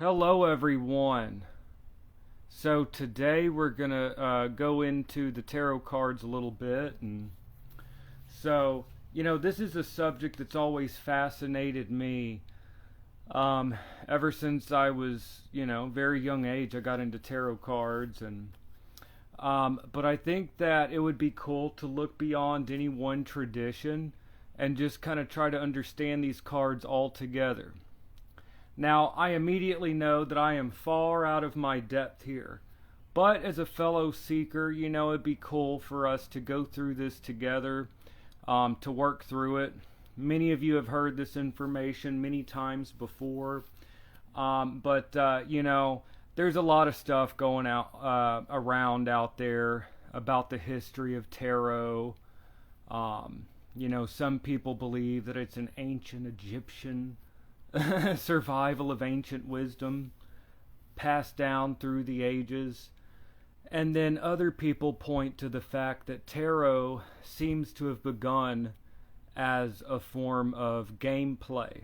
Hello, everyone. So today we're gonna go into the tarot cards a little bit, and so this is a subject that's always fascinated me. Um, Ever since I was very young age, I got into tarot cards, and but I think that it would be cool to look beyond any one tradition and just kind of try to understand these cards all together. Now, I immediately know that I am far out of my depth here. But as a fellow seeker, it'd be cool for us to go through this together, to work through it. Many of you have heard this information many times before, but there's a lot of stuff going out around out there about the history of tarot. Some people believe that it's an ancient Egyptian survival of ancient wisdom passed down through the ages. And then other people point to the fact that tarot seems to have begun as a form of gameplay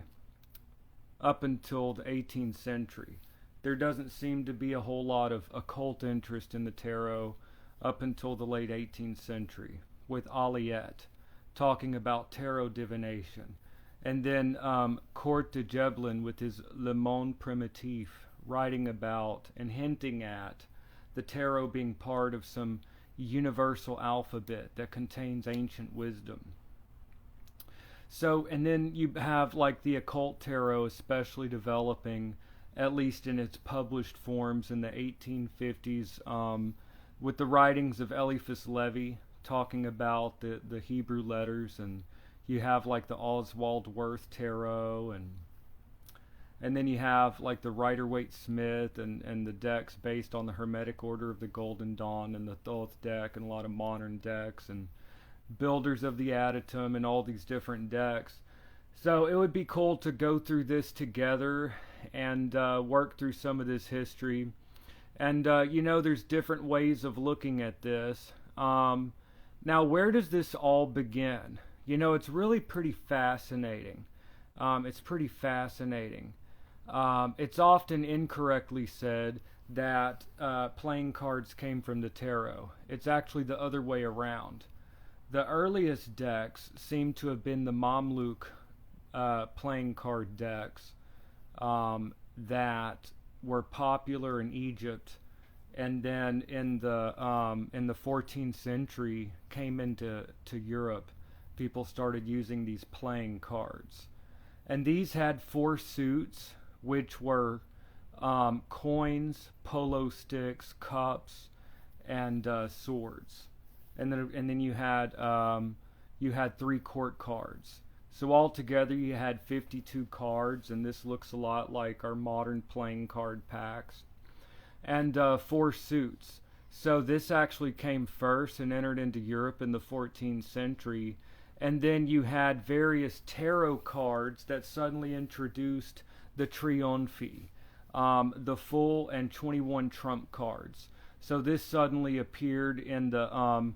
up until the 18th century. There doesn't seem to be a whole lot of occult interest in the tarot up until the late 18th century, with Aliette talking about tarot divination. And then Court de Geblin with his Le Monde Primitif writing about and hinting at the tarot being part of some universal alphabet that contains ancient wisdom. So, and then you have like the occult tarot especially developing, at least in its published forms in the 1850s, with the writings of Eliphas Levi talking about the Hebrew letters, and you have like the Oswald Wirth tarot, and then you have like the Rider-Waite-Smith and the decks based on the Hermetic Order of the Golden Dawn and the Thoth deck and a lot of modern decks and Builders of the Adytum and all these different decks. So it would be cool to go through this together and work through some of this history. And there's different ways of looking at this. Now, where does this all begin? It's really pretty fascinating. It's pretty fascinating. It's often incorrectly said that playing cards came from the tarot. It's actually the other way around. The earliest decks seem to have been the Mamluk playing card decks that were popular in Egypt, and then in the 14th century came into Europe. People started using these playing cards. And these had four suits, which were coins, polo sticks, cups, and swords. And then you had three court cards. So altogether you had 52 cards, and this looks a lot like our modern playing card packs. And four suits. So this actually came first and entered into Europe in the 14th century. And then you had various tarot cards that suddenly introduced the trionfi, the full and 21 trump cards. So this suddenly appeared in the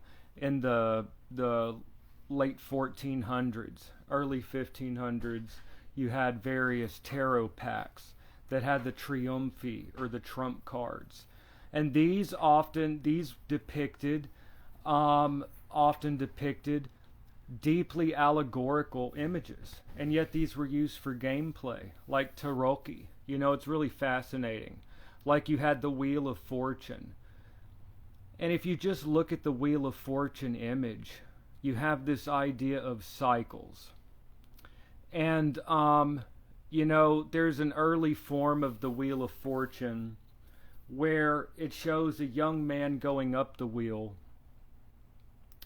late 1400s, early 1500s. You had various tarot packs that had the trionfi or the trump cards, and these depicted deeply allegorical images, and yet these were used for gameplay, like Taroki. It's really fascinating. Like you had the Wheel of Fortune. And if you just look at the Wheel of Fortune image, you have this idea of cycles. And, there's an early form of the Wheel of Fortune where it shows a young man going up the wheel.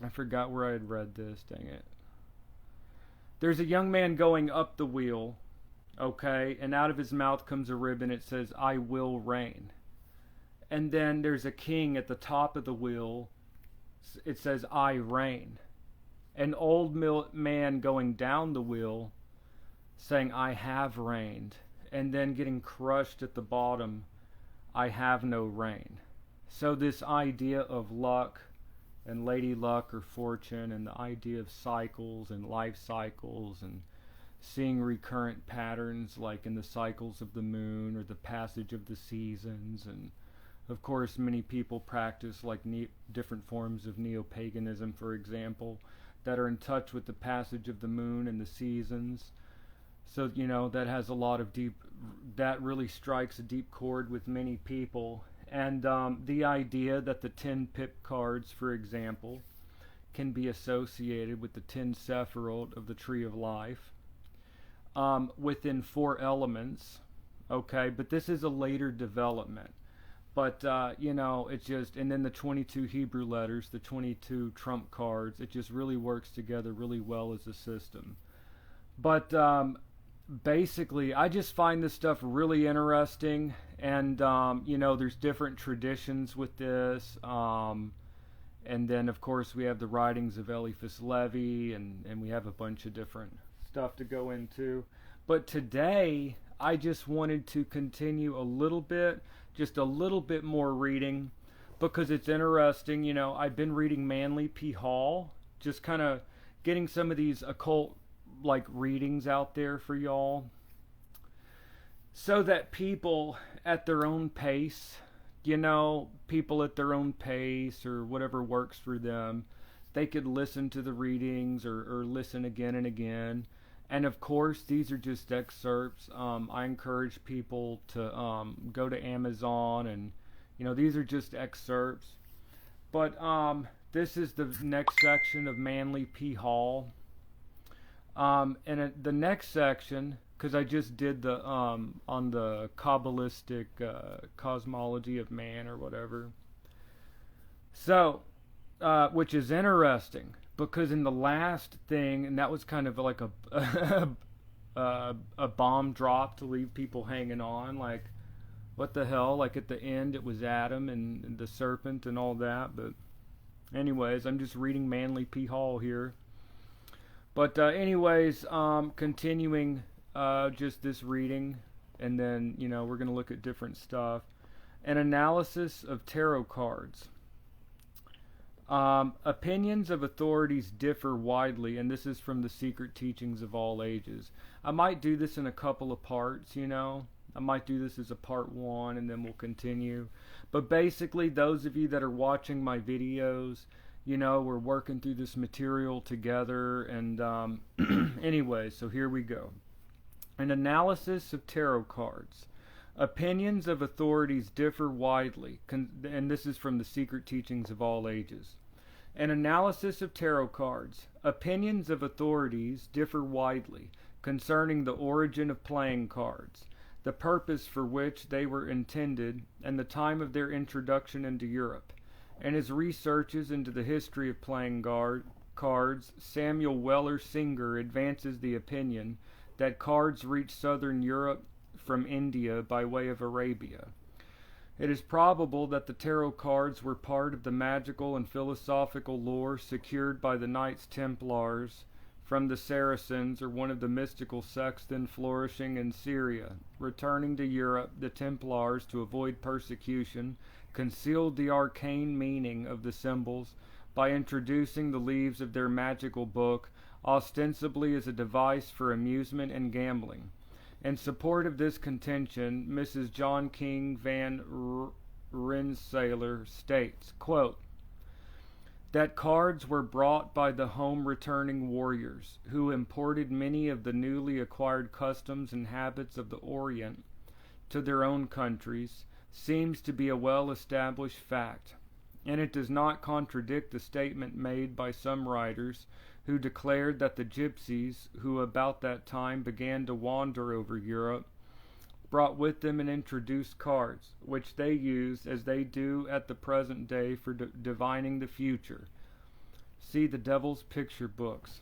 I forgot where I had read this, dang it. There's a young man going up the wheel, okay, and out of his mouth comes a ribbon. It says, "I will reign." And then there's a king at the top of the wheel. It says, "I reign." An old man going down the wheel saying, "I have reigned." And then getting crushed at the bottom, "I have no reign." So this idea of luck and lady luck or fortune, and the idea of cycles and life cycles and seeing recurrent patterns like in the cycles of the moon or the passage of the seasons. And of course, many people practice like different forms of neo-paganism, for example, that are in touch with the passage of the moon and the seasons. So, that has a lot of that really strikes a deep chord with many people. And the idea that the 10 pip cards, for example, can be associated with the 10 Sephiroth of the Tree of Life within 4 elements. Okay, but this is a later development. But, it's just, and then the 22 Hebrew letters, the 22 trump cards, it just really works together really well as a system. But basically, I just find this stuff really interesting. And, there's different traditions with this. And then, of course, we have the writings of Eliphas Levi, and we have a bunch of different stuff to go into. But today, I just wanted to continue just a little bit more reading, because it's interesting. I've been reading Manly P. Hall, just kind of getting some of these occult, readings out there for y'all, so that people at their own pace, or whatever works for them, they could listen to the readings or listen again and again. And of course, these are just excerpts. I encourage people to go to Amazon, and these are just excerpts. But this is the next section of Manly P. Hall. And the next section, because I just did the on the Kabbalistic cosmology of man or whatever. So, which is interesting, because in the last thing, and that was kind of like a bomb drop to leave people hanging on, like, what the hell? Like at the end, it was Adam and the serpent and all that. But anyways, I'm just reading Manly P. Hall here. But anyways, continuing just this reading, and then, we're going to look at different stuff. An analysis of tarot cards. Opinions of authorities differ widely, and this is from the Secret Teachings of All Ages. I might do this in a couple of parts, I might do this as a part 1, and then we'll continue. But basically, those of you that are watching my videos, we're working through this material together. And anyway, so here we go. An analysis of tarot cards. Opinions of authorities differ widely, and this is from the Secret Teachings of All Ages. An analysis of tarot cards. Opinions of authorities differ widely concerning the origin of playing cards, the purpose for which they were intended, and the time of their introduction into Europe. In his researches into the history of playing cards, Samuel Weller Singer advances the opinion that cards reached southern Europe from India by way of Arabia. It is probable that the tarot cards were part of the magical and philosophical lore secured by the Knights Templars from the Saracens, or one of the mystical sects then flourishing in Syria. Returning to Europe, the Templars, to avoid persecution, concealed the arcane meaning of the symbols by introducing the leaves of their magical book, ostensibly as a device for amusement and gambling. In support of this contention, Mrs. John King Van Rensselaer states, quote, that cards were brought by the home-returning warriors, who imported many of the newly acquired customs and habits of the Orient to their own countries, seems to be a well-established fact, and it does not contradict the statement made by some writers who declared that the gypsies, who about that time began to wander over Europe, brought with them and introduced cards, which they used as they do at the present day for divining the future. See the Devil's Picture books.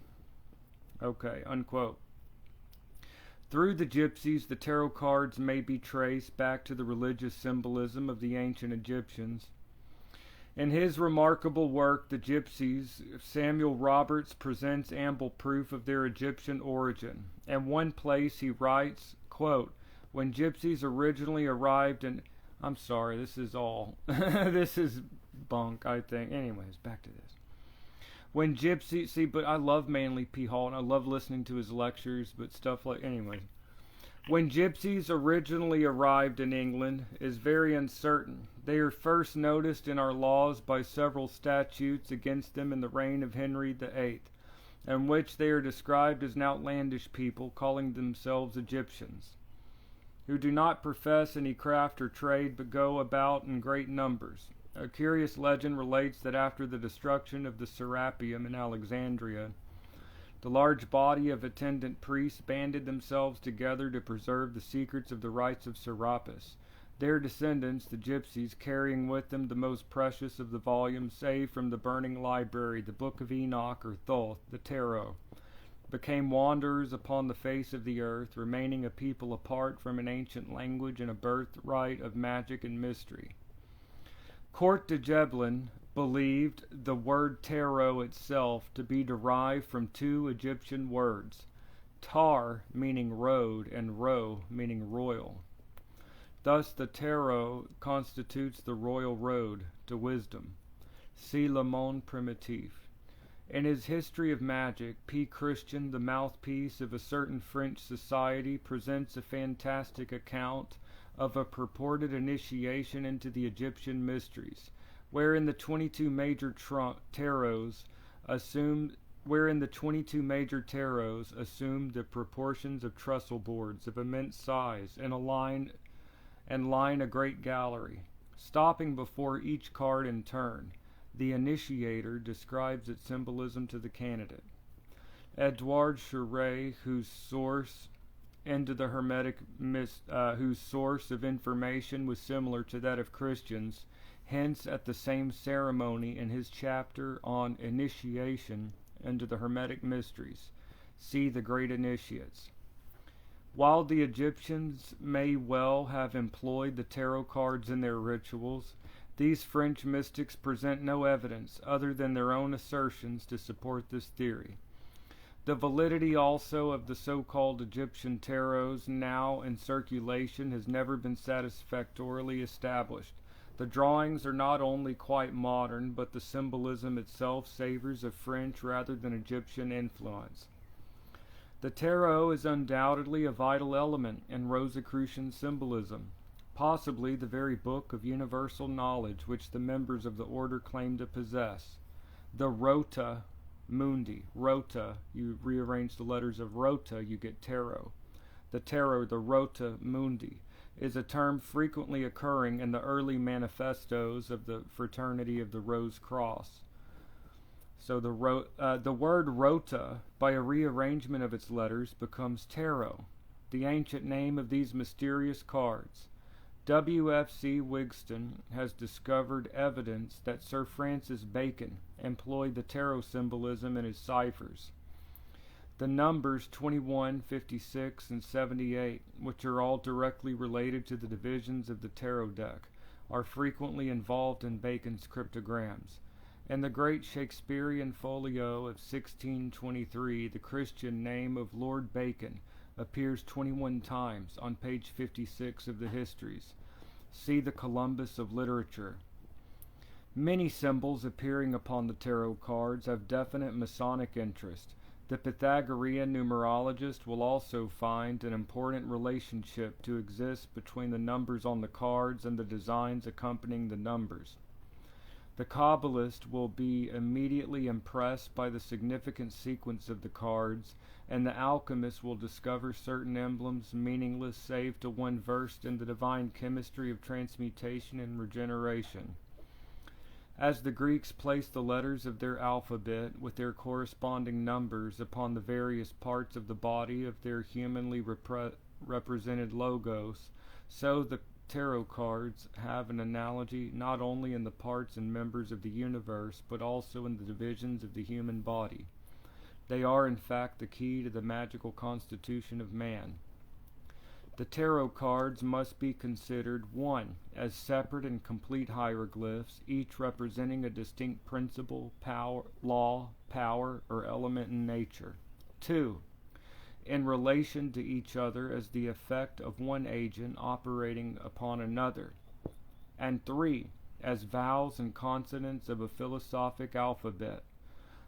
Okay, unquote. Through the gypsies, the tarot cards may be traced back to the religious symbolism of the ancient Egyptians. In his remarkable work, The Gypsies, Samuel Roberts presents ample proof of their Egyptian origin. In one place he writes, quote, when gypsies originally arrived in... I'm sorry, this is all... this is bunk, I think. Anyways, back to this. When gypsies, see, but I love Manly P. Hall and I love listening to his lectures, but stuff like, anyway. When gypsies originally arrived in England is very uncertain. They are first noticed in our laws by several statutes against them in the reign of Henry VIII, in which they are described as an outlandish people, calling themselves Egyptians, who do not profess any craft or trade, but go about in great numbers. A curious legend relates that after the destruction of the Serapeum in Alexandria, the large body of attendant priests banded themselves together to preserve the secrets of the rites of Serapis. Their descendants, the gypsies, carrying with them the most precious of the volumes saved from the burning library, the Book of Enoch or Thoth, the Tarot, became wanderers upon the face of the earth, remaining a people apart from an ancient language and a birthright of magic and mystery. Court de Gebelin believed the word tarot itself to be derived from two Egyptian words, tar meaning road and ro meaning royal. Thus the tarot constitutes the royal road to wisdom. See Le Monde Primitif. In his History of Magic, P. Christian, the mouthpiece of a certain French society, presents a fantastic account of a purported initiation into the Egyptian mysteries, wherein the 22 major tarots assumed the proportions of trestle boards of immense size and line a great gallery. Stopping before each card in turn, the initiator describes its symbolism to the candidate. Edouard Cheret, whose source of information was similar to that of Christians, hints at the same ceremony in his chapter on initiation into the Hermetic mysteries. See the Great Initiates. While the Egyptians may well have employed the tarot cards in their rituals, these French mystics present no evidence other than their own assertions to support this theory. The validity also of the so-called Egyptian tarots now in circulation has never been satisfactorily established. The drawings are not only quite modern, but the symbolism itself savors of French rather than Egyptian influence. The tarot is undoubtedly a vital element in Rosicrucian symbolism, possibly the very book of universal knowledge which the members of the order claim to possess. The Rota Mundi. Rota, you rearrange the letters of Rota, you get tarot. The tarot, the Rota Mundi, is a term frequently occurring in the early manifestos of the Fraternity of the Rose Cross. So the word Rota, by a rearrangement of its letters, becomes tarot, the ancient name of these mysterious cards. W.F.C. Wigston has discovered evidence that Sir Francis Bacon employed the tarot symbolism in his ciphers. The numbers 21, 56, and 78, which are all directly related to the divisions of the tarot deck, are frequently involved in Bacon's cryptograms. In the great Shakespearean folio of 1623, the Christian name of Lord Bacon appears 21 times on page 56 of the Histories. See the Columbus of Literature. Many symbols appearing upon the tarot cards have definite Masonic interest. The Pythagorean numerologist will also find an important relationship to exist between the numbers on the cards and the designs accompanying the numbers. The Kabbalist will be immediately impressed by the significant sequence of the cards, and the alchemist will discover certain emblems meaningless save to one versed in the divine chemistry of transmutation and regeneration. As the Greeks placed the letters of their alphabet with their corresponding numbers upon the various parts of the body of their humanly represented logos, so the tarot cards have an analogy not only in the parts and members of the universe, but also in the divisions of the human body. They are, in fact, the key to the magical constitution of man. The tarot cards must be considered, 1, as separate and complete hieroglyphs, each representing a distinct principle, power, law, power, or element in nature. 2, in relation to each other as the effect of one agent operating upon another. And 3, as vowels and consonants of a philosophic alphabet.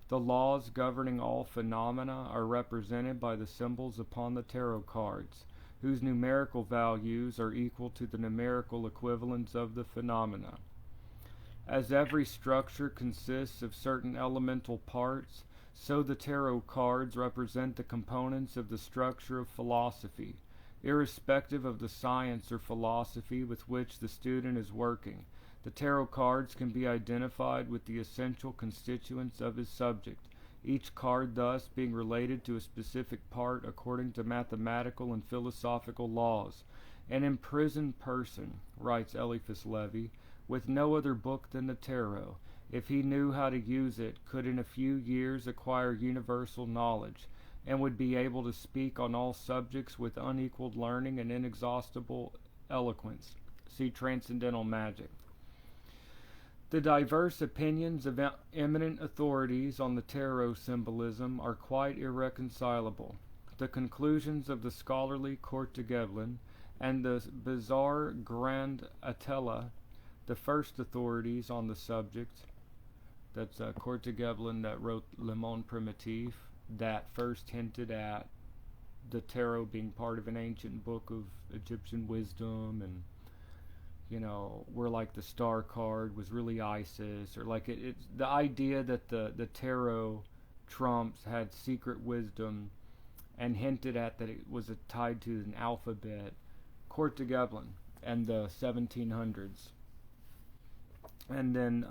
The laws governing all phenomena are represented by the symbols upon the tarot cards, whose numerical values are equal to the numerical equivalents of the phenomena. As every structure consists of certain elemental parts, so the tarot cards represent the components of the structure of philosophy, irrespective of the science or philosophy with which the student is working. The tarot cards can be identified with the essential constituents of his subject, each card thus being related to a specific part according to mathematical and philosophical laws. An imprisoned person, writes Eliphas Levi, with no other book than the tarot, if he knew how to use it, could in a few years acquire universal knowledge, and would be able to speak on all subjects with unequaled learning and inexhaustible eloquence. See Transcendental Magic. The diverse opinions of eminent authorities on the tarot symbolism are quite irreconcilable. The conclusions of the scholarly Courtegeblin and the bizarre Grand Attila, the first authorities on the subject, that's Courtegeblin that wrote Le Monde Primitif, that first hinted at the tarot being part of an ancient book of Egyptian wisdom, and where like the star card was really Isis, or like it's the idea that the tarot trumps had secret wisdom and hinted at that it was tied to an alphabet. Courtegeblin and the 1700s. And then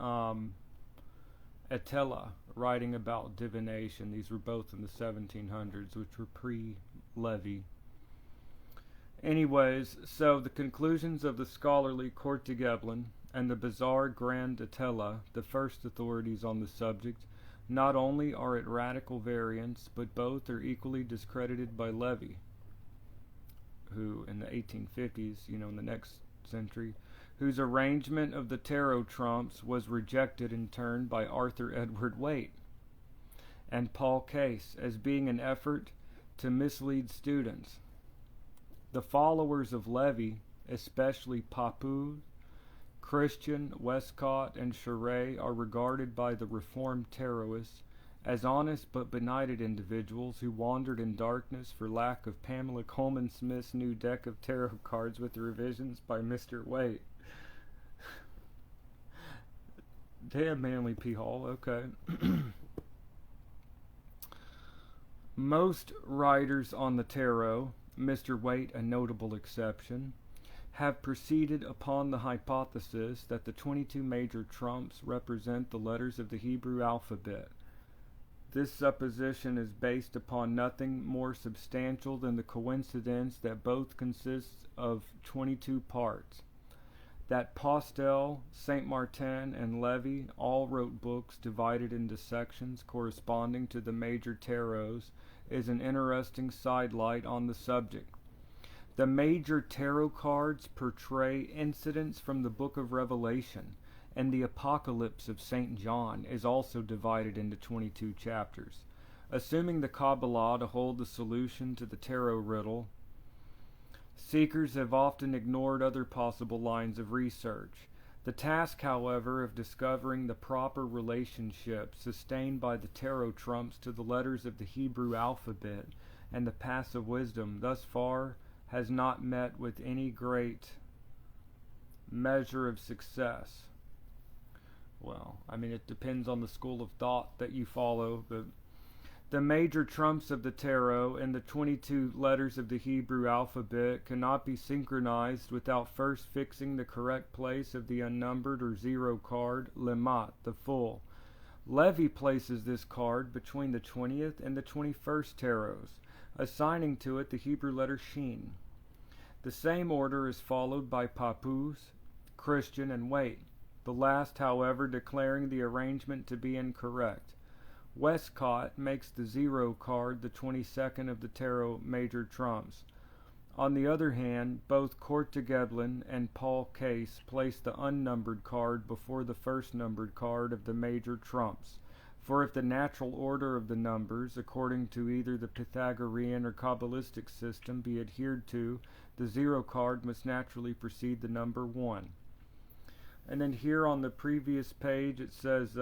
Attila writing about divination. These were both in the 1700s, which were pre-Levi. Anyways, so the conclusions of the scholarly Courtegeblin and the bizarre Grand Attila, the first authorities on the subject, not only are at radical variance, but both are equally discredited by Levi, who in the 1850s, in the next century, whose arrangement of the tarot trumps was rejected in turn by Arthur Edward Waite and Paul Case as being an effort to mislead students. The followers of Levi, especially Papus, Christian, Westcott, and Charest, are regarded by the Reformed tarotists as honest but benighted individuals who wandered in darkness for lack of Pamela Coleman Smith's new deck of tarot cards with revisions by Mr. Waite. Damn, Manly P. Hall, okay. Most writers on the tarot, Mr. Waite a notable exception, have proceeded upon the hypothesis that the 22 major trumps represent the letters of the Hebrew alphabet. This supposition is based upon nothing more substantial than the coincidence that both consist of 22 parts. That Postel, Saint Martin, and Levi all wrote books divided into sections corresponding to the major tarots is an interesting sidelight on the subject. The major tarot cards portray incidents from the book of Revelation, and the Apocalypse of St. John is also divided into 22 chapters. Assuming the Kabbalah to hold the solution to the tarot riddle, seekers have often ignored other possible lines of research. The task, however, of discovering the proper relationship sustained by the tarot trumps to the letters of the Hebrew alphabet and the passive wisdom thus far has not met with any great measure of success. Well, it depends on the school of thought that you follow, but the major trumps of the tarot and the 22 letters of the Hebrew alphabet cannot be synchronized without first fixing the correct place of the unnumbered or zero card, Lemat, the full. Levi places this card between the 20th and the 21st tarots, assigning to it the Hebrew letter Shin. The same order is followed by Papus, Christian, and Waite, the last, however, declaring the arrangement to be incorrect. Westcott makes the zero card the 22nd of the tarot major trumps. On the other hand, both Courtegeblin and Paul Case place the unnumbered card before the first numbered card of the major trumps. For if the natural order of the numbers, according to either the Pythagorean or Kabbalistic system, be adhered to, the zero card must naturally precede the number 1. And then here on the previous page it says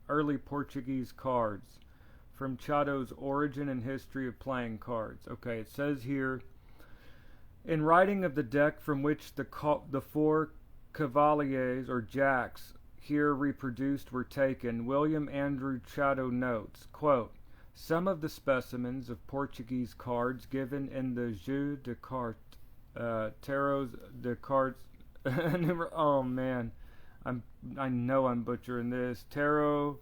Early Portuguese cards. From Chado's Origin and History of Playing Cards. Okay, it says here, in writing of the deck from which the four cavaliers, or jacks, here reproduced were taken, William Andrew Chado notes, quote, some of the specimens of Portuguese cards given in the Jeu de Cartes, Tarot de Cartes, oh man, I know I'm butchering this, Tarot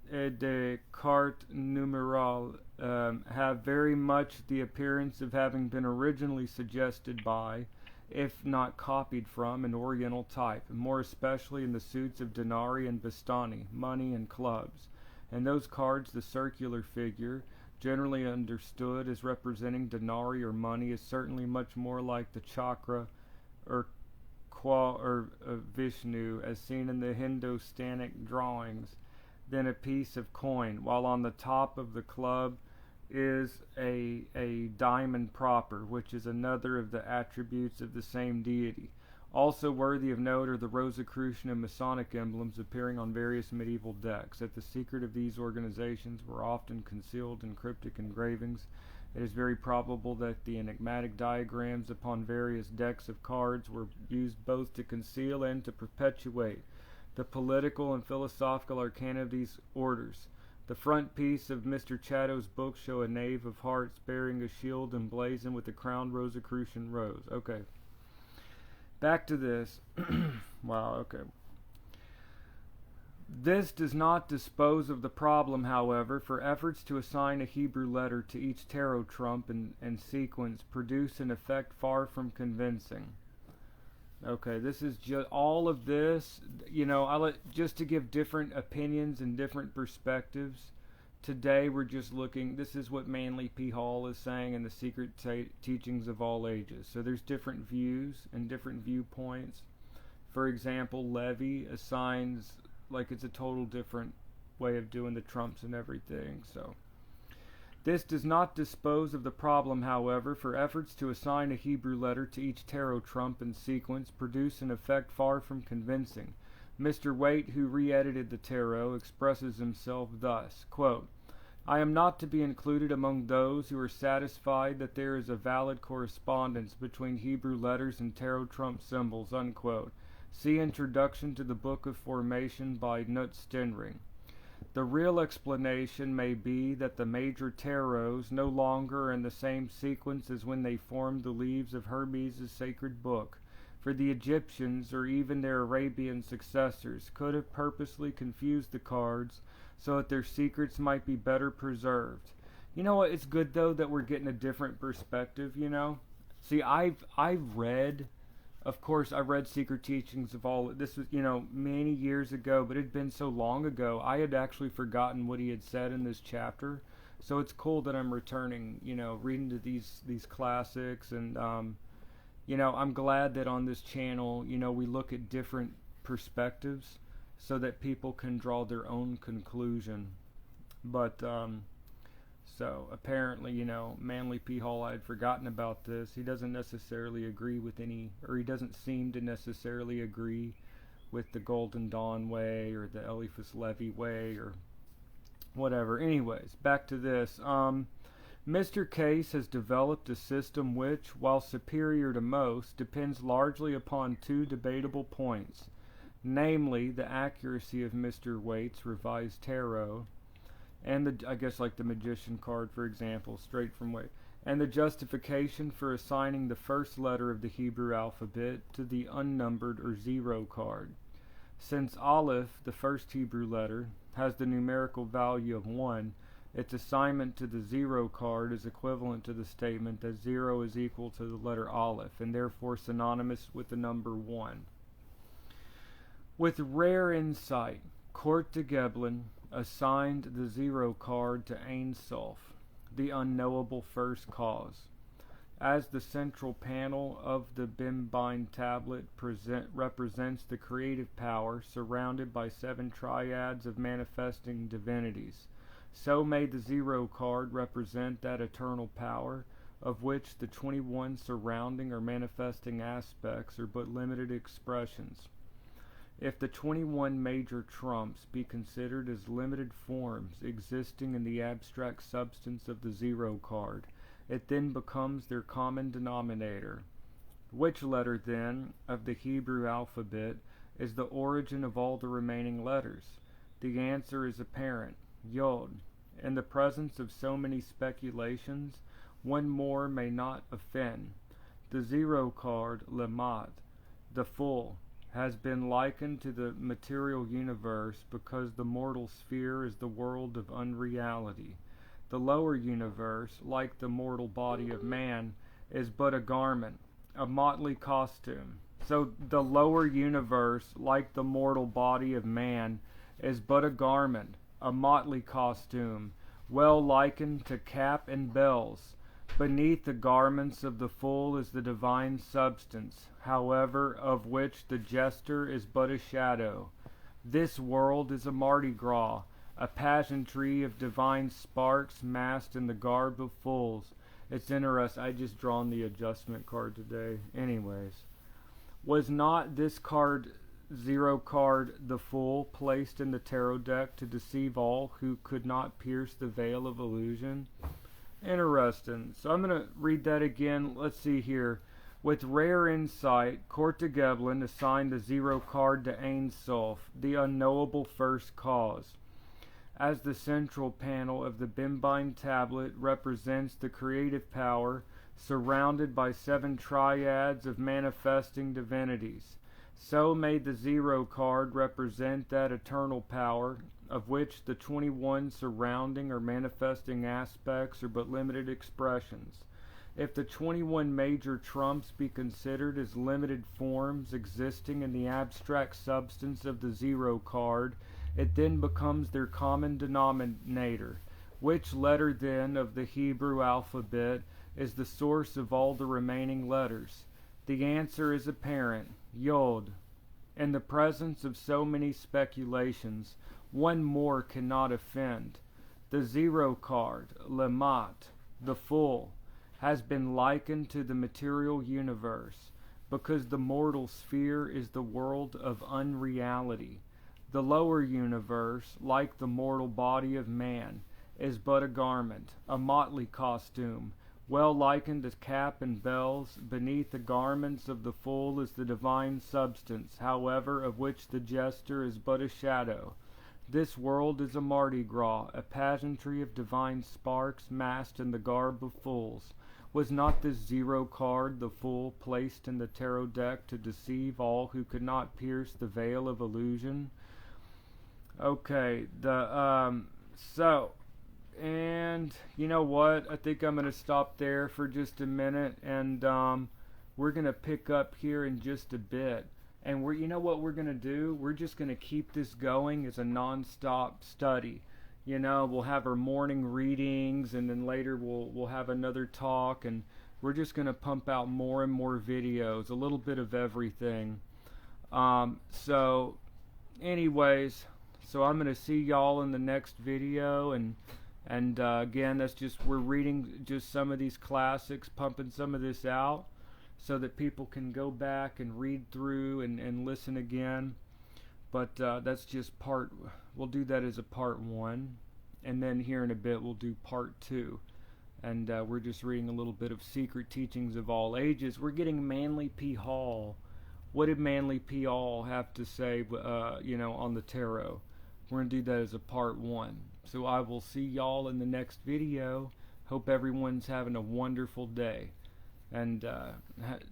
de Cartes numéral, have very much the appearance of having been originally suggested by, if not copied from, an Oriental type, more especially in the suits of Denari and Vistani, money and clubs. In those cards, the circular figure, generally understood as representing Denari or money, is certainly much more like the chakra or Vishnu, as seen in the Hindustanic drawings, than a piece of coin, while on the top of the club is a diamond proper, which is another of the attributes of the same deity. Also worthy of note are the Rosicrucian and Masonic emblems appearing on various medieval decks. That the secret of these organizations were often concealed in cryptic engravings, it is very probable that the enigmatic diagrams upon various decks of cards were used both to conceal and to perpetuate the political and philosophical arcana of these orders. The front piece of Mr. Chado's book show a knave of hearts bearing a shield emblazoned with a crowned Rosicrucian rose. Okay. Back to this. Wow, okay. This does not dispose of the problem, however, for efforts to assign a Hebrew letter to each tarot trump and sequence produce an effect far from convincing. Okay, this is just all of this, just to give different opinions and different perspectives. Today we're just looking, this is what Manly P. Hall is saying in the Secret Teachings of All Ages. So there's different views and different viewpoints. For example, Levy assigns, like it's a total different way of doing the trumps and everything, so. This does not dispose of the problem, however, for efforts to assign a Hebrew letter to each tarot trump and sequence produce an effect far from convincing. Mr. Waite, who re-edited the tarot, expresses himself thus, quote, I am not to be included among those who are satisfied that there is a valid correspondence between Hebrew letters and tarot trump symbols, unquote. See Introduction to the Book of Formation by Knut Stenring. The real explanation may be that the major tarots no longer are in the same sequence as when they formed the leaves of Hermes' sacred book, for the Egyptians, or even their Arabian successors, could have purposely confused the cards so that their secrets might be better preserved. You know what? It's good, though, that we're getting a different perspective, See, I've read... Of course, I read Secret Teachings of All... This was, many years ago, but it had been so long ago, I had actually forgotten what he had said in this chapter. So it's cool that I'm returning, reading to these classics. And, I'm glad that on this channel, we look at different perspectives so that people can draw their own conclusion. But... So, apparently, Manly P. Hall, I had forgotten about this. He doesn't necessarily agree with he doesn't seem to necessarily agree with the Golden Dawn way, or the Eliphas Levi way, or whatever. Anyways, back to this. Mr. Case has developed a system which, while superior to most, depends largely upon two debatable points, namely, the accuracy of Mr. Waite's revised tarot, and I guess like the Magician card, for example, straight from Waite, and the justification for assigning the first letter of the Hebrew alphabet to the unnumbered or zero card. Since Aleph, the first Hebrew letter, has the numerical value of 1, its assignment to the zero card is equivalent to the statement that 0 is equal to the letter Aleph, and therefore synonymous with the number 1. With rare insight, Kurt de Geblen assigned the zero card to Ein Sof, the unknowable first cause. As the central panel of the Bimbine tablet represents the creative power surrounded by 7 triads of manifesting divinities, so may the zero card represent that eternal power of which the 21 surrounding or manifesting aspects are but limited expressions. If the 21 major trumps be considered as limited forms existing in the abstract substance of the zero card, it then becomes their common denominator. Which letter, then, of the Hebrew alphabet is the origin of all the remaining letters? The answer is apparent: Yod. In the presence of so many speculations, one more may not offend. The zero card, Lamad, the full, has been likened to the material universe because the mortal sphere is the world of unreality. The lower universe, like the mortal body of man, is but a garment, a motley costume. So the lower universe, like the mortal body of man, is but a garment, a motley costume, well likened to cap and bells. Beneath the garments of the full is the divine substance, however, of which the jester is but a shadow. This world is a Mardi Gras, a pageantry of divine sparks masked in the garb of fools. It's interesting. I just drawn the adjustment card today. Anyways, was not this card, zero card, the fool, placed in the tarot deck to deceive all who could not pierce the veil of illusion? Interesting. So I'm going to read that again. Let's see here. With rare insight, Kortegeblen assigned the zero card to Ein Sof, the unknowable first cause. As the central panel of the Bimbine tablet represents the creative power surrounded by 7 triads of manifesting divinities, so may the zero card represent that eternal power, of which the 21 surrounding or manifesting aspects are but limited expressions. If the 21 major trumps be considered as limited forms existing in the abstract substance of the zero card, it then becomes their common denominator. Which letter, then, of the Hebrew alphabet is the source of all the remaining letters? The answer is apparent: Yod. In the presence of so many speculations, one more cannot offend. The zero card, Lamat, the full, has been likened to the material universe, because the mortal sphere is the world of unreality. The lower universe, like the mortal body of man, is but a garment, a motley costume, well likened to cap and bells. Beneath the garments of the full is the divine substance, however, of which the jester is but a shadow. This world is a Mardi Gras, a pageantry of divine sparks masked in the garb of fools. Was not this zero card, the fool, placed in the tarot deck to deceive all who could not pierce the veil of illusion? Okay, and you know what? I think I'm going to stop there for just a minute, and we're going to pick up here in just a bit. And you know what we're going to do? We're just going to keep this going as a non-stop study. You know, we'll have our morning readings, and then later we'll have another talk, and we're just going to pump out more and more videos, a little bit of everything. So anyways, so I'm going to see y'all in the next video, and again, that's just, we're reading just some of these classics, pumping some of this out, so that people can go back and read through and listen again. But that's just we'll do that as a part 1, and then here in a bit we'll do part 2. And we're just reading a little bit of Secret Teachings of All Ages. We're getting Manly P. Hall. What did Manly P. Hall have to say, on the tarot? We're going to do that as a part 1. So I will see y'all in the next video. Hope everyone's having a wonderful day. And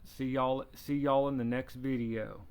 see y'all in the next video.